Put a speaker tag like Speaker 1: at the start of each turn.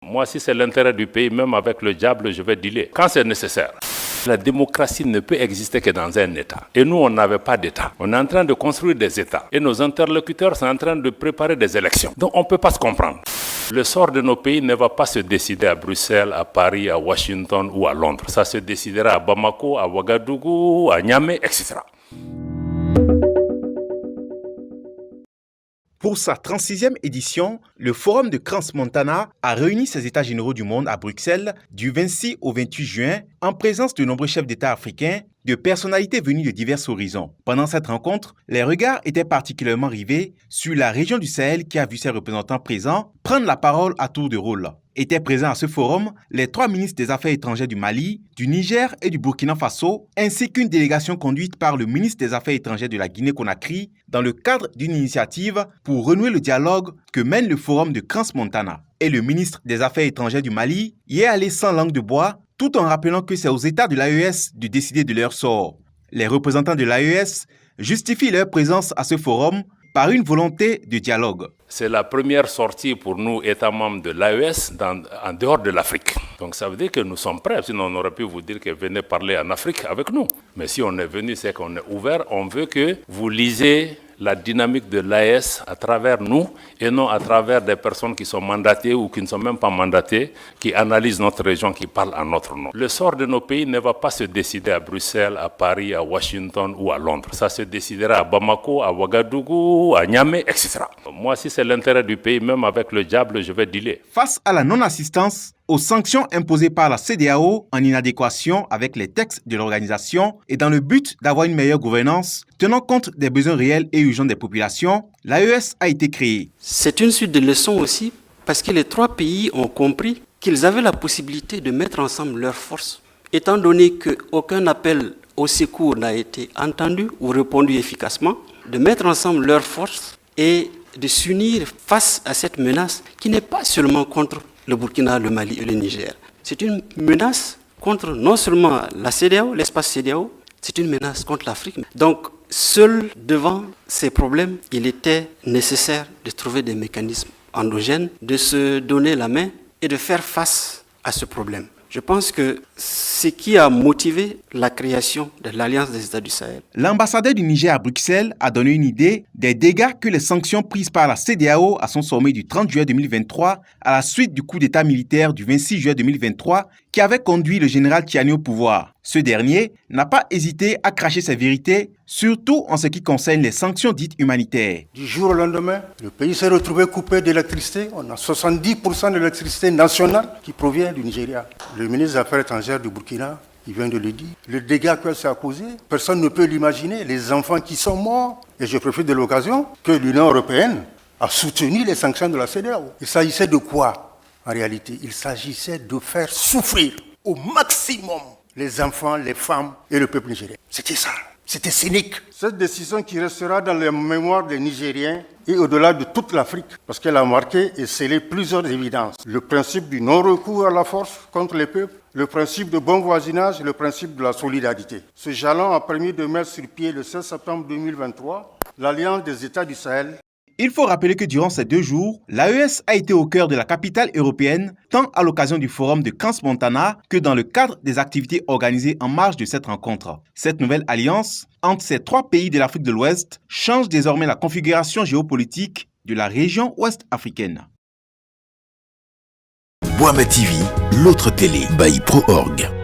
Speaker 1: Moi, si c'est l'intérêt du pays, même avec le diable, je vais dealer quand c'est nécessaire. La démocratie ne peut exister que dans un État. Et nous, on n'avait pas d'État. On est en train de construire des États. Et nos interlocuteurs sont en train de préparer des élections. Donc, on ne peut pas se comprendre. Le sort de nos pays ne va pas se décider à Bruxelles, à Paris, à Washington ou à Londres. Ça se décidera à Bamako, à Ouagadougou, à Niamey, etc.
Speaker 2: Pour sa 36e édition, le Forum de Crans-Montana a réuni ses États généraux du monde à Bruxelles du 26 au 28 juin en présence de nombreux chefs d'État africains, de personnalités venues de divers horizons. Pendant cette rencontre, les regards étaient particulièrement rivés sur la région du Sahel qui a vu ses représentants présents prendre la parole à tour de rôle. Étaient présents à ce forum les 3 ministres des Affaires étrangères du Mali, du Niger et du Burkina Faso, ainsi qu'une délégation conduite par le ministre des Affaires étrangères de la Guinée-Conakry dans le cadre d'une initiative pour renouer le dialogue que mène le Forum de Crans-Montana. Et le ministre des Affaires étrangères du Mali y est allé sans langue de bois, tout en rappelant que c'est aux États de l'AES de décider de leur sort. Les représentants de l'AES justifient leur présence à ce forum par une volonté de dialogue.
Speaker 1: C'est la première sortie pour nous, États membres de l'AES, en dehors de l'Afrique. Donc ça veut dire que nous sommes prêts, sinon on aurait pu vous dire que venez parler en Afrique avec nous. Mais si on est venu, c'est qu'on est ouvert, on veut que vous lisez la dynamique de l'AES à travers nous et non à travers des personnes qui sont mandatées ou qui ne sont même pas mandatées, qui analysent notre région, qui parlent en notre nom. Le sort de nos pays ne va pas se décider à Bruxelles, à Paris, à Washington ou à Londres. Ça se décidera à Bamako, à Ouagadougou, à Niamey, etc. Moi, si c'est l'intérêt du pays, même avec le diable, je vais dealer.
Speaker 2: Face à la non-assistance aux sanctions imposées par la CEDEAO en inadéquation avec les textes de l'organisation et dans le but d'avoir une meilleure gouvernance, tenant compte des besoins réels et urgents des populations, l'AES a été créée.
Speaker 3: C'est une suite de leçons aussi parce que les 3 pays ont compris qu'ils avaient la possibilité de mettre ensemble leurs forces, étant donné qu'aucun appel au secours n'a été entendu ou répondu efficacement, de mettre ensemble leurs forces et de s'unir face à cette menace qui n'est pas seulement contre le Burkina, le Mali et le Niger. C'est une menace contre non seulement la CEDEAO, l'espace CEDEAO, c'est une menace contre l'Afrique. Donc, seul devant ces problèmes, il était nécessaire de trouver des mécanismes endogènes, de se donner la main et de faire face à ce problème. Je pense que ce qui a motivé la création de l'Alliance des États du Sahel.
Speaker 2: L'ambassadeur du Niger à Bruxelles a donné une idée des dégâts que les sanctions prises par la CEDEAO à son sommet du 30 juillet 2023 à la suite du coup d'État militaire du 26 juillet 2023 qui avait conduit le général Tchiani au pouvoir. Ce dernier n'a pas hésité à cracher ses vérités, surtout en ce qui concerne les sanctions dites humanitaires.
Speaker 4: Du jour au lendemain, le pays s'est retrouvé coupé d'électricité. On a 70% de l'électricité nationale qui provient du Nigeria. Le ministre des Affaires étrangères du Burkina, il vient de le dire. Le dégât que ça a causé, personne ne peut l'imaginer. Les enfants qui sont morts. Et je profite de l'occasion que l'Union européenne a soutenu les sanctions de la CEDEAO. Il s'agissait de quoi, en réalité? Il s'agissait de faire souffrir au maximum les enfants, les femmes et le peuple nigérien. C'était ça. C'était cynique. Cette décision qui restera dans les mémoires des Nigériens et au-delà de toute l'Afrique, parce qu'elle a marqué et scellé plusieurs évidences. Le principe du non-recours à la force contre les peuples, le principe de bon voisinage et le principe de la solidarité. Ce jalon a permis de mettre sur pied le 16 septembre 2023 l'Alliance des États du Sahel.
Speaker 2: Il faut rappeler que durant ces 2 jours, l'AES a été au cœur de la capitale européenne, tant à l'occasion du forum de Crans-Montana que dans le cadre des activités organisées en marge de cette rencontre. Cette nouvelle alliance entre ces 3 pays de l'Afrique de l'Ouest change désormais la configuration géopolitique de la région ouest-africaine.
Speaker 5: Boama TV, l'autre télé by ProOrg.